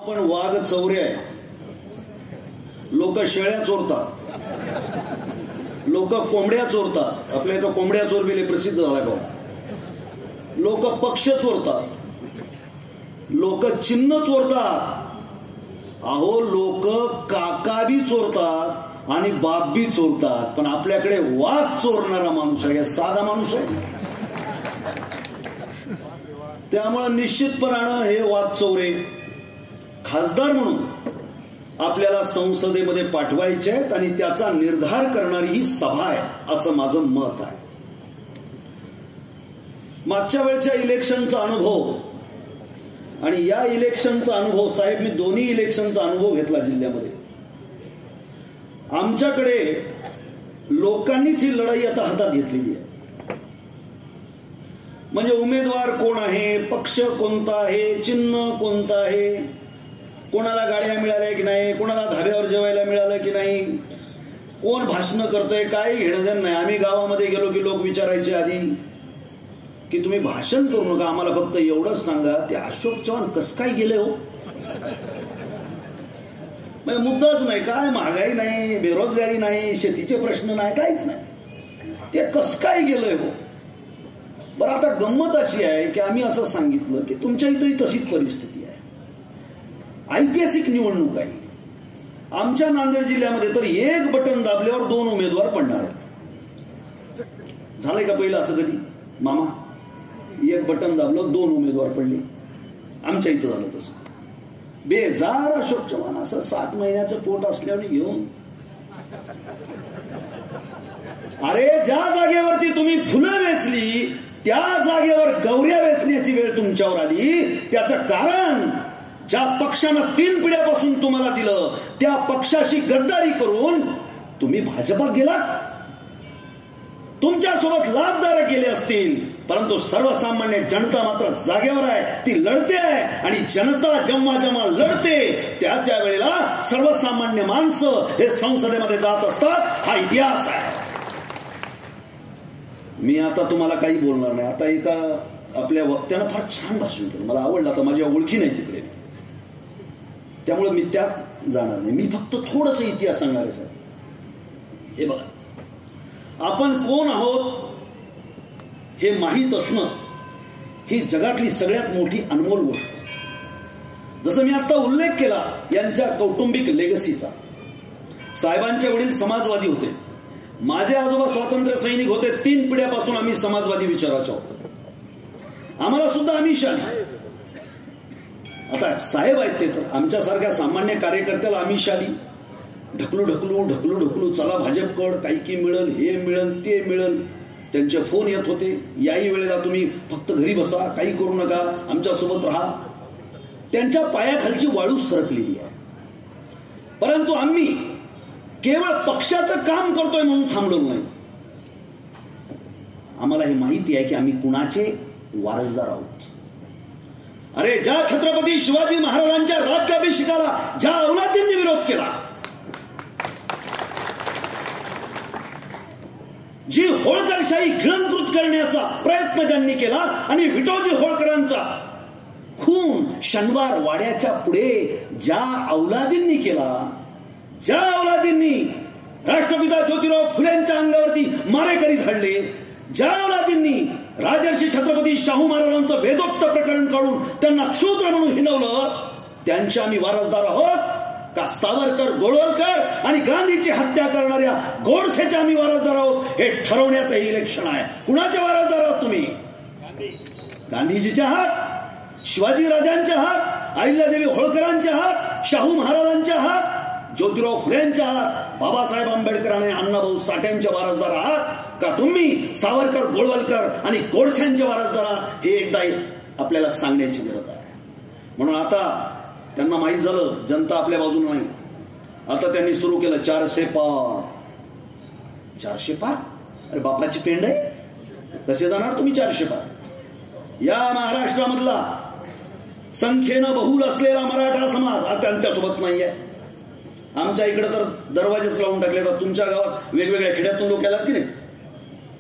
पण वाघ चौरे आहेत. लोक शेळ्या चोरतात, लोक कोंबड्या चोरतात. आपल्या इथं कोंबड्या चोरबिले प्रसिद्ध झाला गाव. लोक पक्ष चोरतात, लोक चिन्ह चोरतात. अहो लोक काका बी चोरतात आणि बाप बी चोरतात. पण आपल्याकडे वाघ चोरणारा माणूस आहे, साधा माणूस आहे. त्यामुळे निश्चितपणानं हे वाघ चौरे खासदार म्हणून आपल्याला संसदेमध्ये पाठवायचे आहेत आणि त्याचा निर्धार करणारी ही सभा आहे असं माझं मत आहे. मागच्या वेळच्या इलेक्शनचा अनुभव आणि या इलेक्शनचा अनुभव, साहेब मी दोन्ही इलेक्शनचा अनुभव घेतला जिल्ह्यामध्ये. आमच्याकडे लोकांनीच ही लढाई आता हातात घेतलेली आहे. म्हणजे उमेदवार कोण आहे, पक्ष कोणता आहे, चिन्ह कोणतं आहे, कोणाला गाड्या मिळाल्या की नाही, कोणाला धाब्यावर जेवायला मिळालं की नाही, कोण भाषण करतंय, काही घेणं देणं नाही. आम्ही गावामध्ये गेलो की लोक विचारायचे आधी की तुम्ही भाषण करू नका, आम्हाला फक्त एवढंच सांगा ते अशोक चव्हाण कसं काय गेले हो. म्हणजे मुद्दाच नाही, काय महागाई नाही, बेरोजगारी नाही, शेतीचे प्रश्न नाही, काहीच नाही, ते कसं काय गेलंय हो. बरं आता गंमत अशी आहे की आम्ही असं सांगितलं की तुमच्या इथंही तशीच परिस्थिती आहे. ऐतिहासिक निवडणूक आहे. आमच्या नांदेड जिल्ह्यामध्ये तर एक बटन दाबल्यावर 2 उमेदवार पडणार आहेत. झालंय का पहिलं असं कधी मामा? एक बटन दाबलं 2 उमेदवार पडले. आमच्या इथं झालं तसं. बेजार अशोक चव्हाण असं 7 महिन्याचं पोट असल्याने घेऊन, अरे ज्या जागेवरती तुम्ही फुलं वेचली त्या जागेवर गौऱ्या वेचण्याची वेळ तुमच्यावर आली. त्याचं कारण ज्या पक्षानं 3 पिढ्यापासून तुम्हाला दिलं त्या पक्षाशी गद्दारी करून तुम्ही भाजपात गेलात. तुमच्यासोबत लाभदारक गेले असतील, परंतु सर्वसामान्य जनता मात्र जागेवर आहे, ती लढते आहे. आणि जनता जेव्हा जेव्हा लढते त्या वेळेला सर्वसामान्य माणसं हे संसदेमध्ये जात असतात. हा इतिहास आहे. मी आता तुम्हाला काही बोलणार नाही. आता एका आपल्या वक्त्यानं फार छान भाषण केलं, मला आवडलं. आता माझ्या ओळखी नाही तिकडे, त्यामुळे मी त्यात जाणार नाही. मी फक्त थोडंसं इतिहास सांगणार आहे साहेब. हे बघा, आपण कोण आहोत हे माहीत असणं ही जगातली सगळ्यात मोठी अनमोल गोष्ट असते. जसं मी आता उल्लेख केला यांच्या कौटुंबिक लेगसीचा. साहेबांचे वडील समाजवादी होते, माझे आजोबा स्वातंत्र्य सैनिक होते. 3 पिढ्यापासून आम्ही समाजवादी विचाराचे आहोत. आम्हाला सुद्धा आमिष आली. आता साहेब आहेत ते तर आमच्यासारख्या सामान्य कार्यकर्त्याला आमिष आली. ढकलू ढकलू ढकलू ढकलू चला भाजपकड, काही की मिळेल, हे मिळेल, ते मिळेल. त्यांचे फोन येत होते, याही वेळेला तुम्ही फक्त घरी बसा, काही करू नका, आमच्यासोबत राहा. त्यांच्या पायाखालची वाळू सरकलेली आहे. परंतु आम्ही केवळ पक्षाचं काम करतोय म्हणून थांबलो नाही. आम्हाला हे माहिती आहे की आम्ही कुणाचे वारसदार आहोत. अरे ज्या छत्रपती शिवाजी महाराजांच्या राज्याभिषेकाला ज्या औलादींनी विरोध केला, जी होळकरशाही गिळंकृत करण्याचा प्रयत्न ज्यांनी केला आणि विठोजी होळकरांचा खून शनिवार वाड्याच्या पुढे ज्या औलादींनी केला, ज्या औलादींनी राष्ट्रपिता ज्योतिराव फुलेंच्या अंगावरती मारेकरी धाडले, ज्या औलादींनी राजर्षी छत्रपती शाहू महाराजांचं वेदोक्त प्रकरण काढून त्यांना क्षुद्र म्हणून हिणवलं, त्यांचे आम्ही वारसदार आहोत का सावरकर, गोळवलकर आणि गांधीची हत्या करणाऱ्या गोडसेचे आम्ही वारसदार आहोत? हे ठरवण्याचं इलेक्शन आहे. कुणाचे वारसदार आहात तुम्ही? गांधीजीच्या आहात, शिवाजी राजांच्या आहात, अहिल्यादेवी होळकरांच्या आहात, शाहू महाराजांच्या आहात, ज्योतिराव फुलेंच्या आहात, बाबासाहेब आंबेडकर आणि अण्णाभाऊ साठ्यांच्या वारसदार आहात का तुम्ही सावरकर, गोळवलकर आणि गोडसेंचे वारसदार आहात? हे एकदा आपल्याला सांगण्याची गरज आहे. म्हणून आता त्यांना माहित झालं जनता आपल्या बाजूला नाही. आता त्यांनी सुरू केलं 400 पार. 400 पार? अरे बापाची पेंड आहे, कसे जाणार तुम्ही 400 पार? या महाराष्ट्रामधला संख्येनं बहुल असलेला मराठा समाज आता त्यांच्यासोबत नाहीये. आमच्या इकडे तर दरवाजेच लावून टाकले. तर तुमच्या गावात वेगवेगळ्या खेड्यातून लोक आलात की नाही?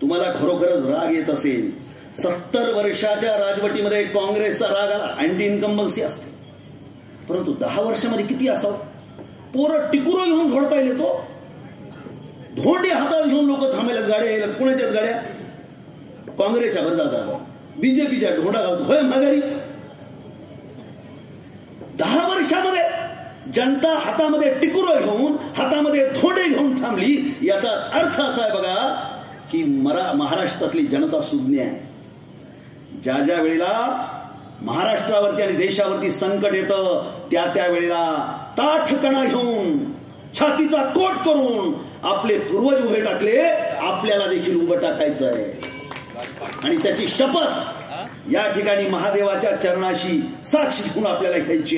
तुम्हाला खरोखरच राग येत असेल. 70 वर्षाच्या राजवटीमध्ये काँग्रेसचा राग आला, अँटी इन्कम्बन्सी असते. परंतु 10 वर्षामध्ये किती असावं? पोरं टिकुरो घेऊन झोड पाहिले तो, धोंडे हातात घेऊन लोक थांबायला, गाड्या यायला. कोणाच्याच गाड्या? काँग्रेसच्या बरं जाता, बीजेपीच्या ढोंडा घालतो होय माघारी. 10 वर्षामध्ये जनता हातामध्ये टिकुरो घेऊन, हातामध्ये धोंडे घेऊन थांबली. याचाच अर्थ असा आहे बघा की महाराष्ट्रातली जनता सुज्ञ आहे. ज्या ज्या वेळेला महाराष्ट्रावरती आणि देशावरती संकट येतं त्या वेळेला ताठकणा घेऊन, छातीचा कोट करून आपले पूर्वज उभे टाकले. आपल्याला देखील उभं टाकायचं आहे आणि त्याची शपथ या ठिकाणी महादेवाच्या चरणाशी साक्ष घेऊन आपल्याला घ्यायची आहे.